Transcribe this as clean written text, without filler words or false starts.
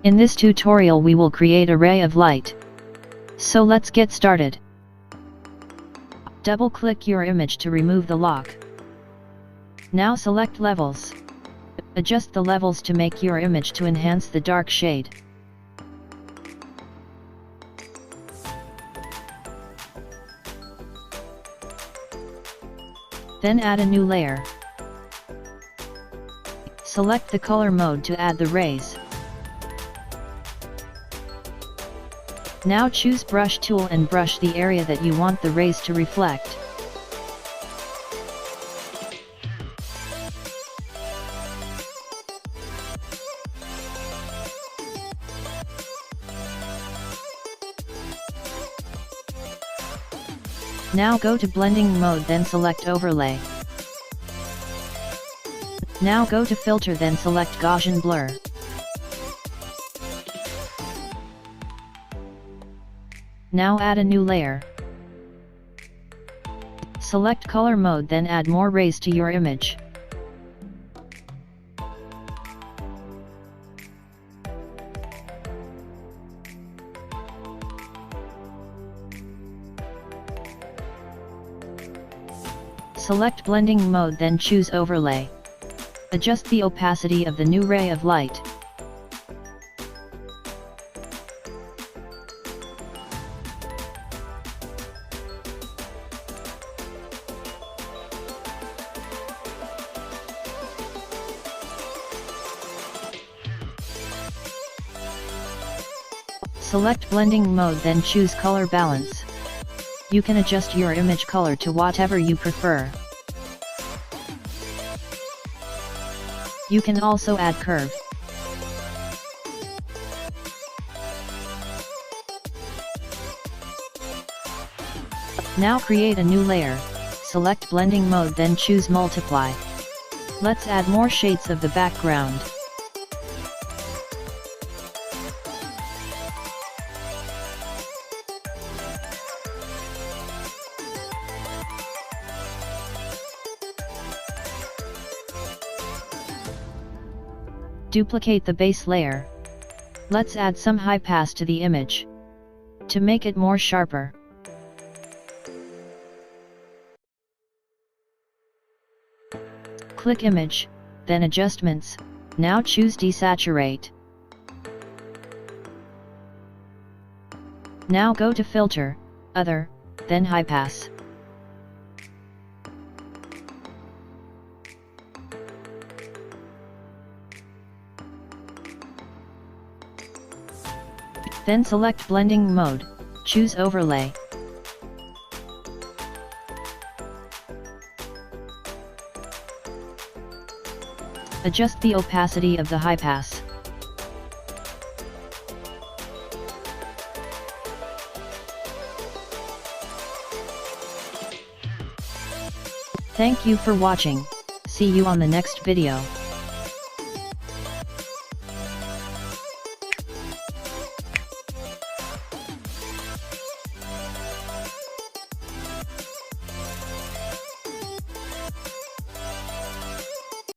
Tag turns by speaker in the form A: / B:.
A: In this tutorial we will create a ray of light. So let's get started. Double-click your image to remove the lock. Now select levels. Adjust the levels to make your image to enhance the dark shade. Then add a new layer. Select the color mode to add the rays. Now choose brush tool and brush the area that you want the rays to reflect. Now go to blending mode, then select overlay. Now go to filter, then select Gaussian blur. Now add a new layer. Select color mode, then add more rays to your image. Select blending mode, then choose overlay. Adjust the opacity of the new ray of light. Select blending mode, then choose color balance. You can adjust your image color to whatever you prefer. You can also add curve. Now create a new layer. Select blending mode, then choose multiply. Let's add more shades of the background. Duplicate the base layer. Let's add some high pass to the image to make it more sharper. Click image, then adjustments. Now choose desaturate. Now go to filter, other, then high pass. Then select blending mode, choose overlay. Adjust the opacity of the high pass. Thank you for watching. See you on the next video.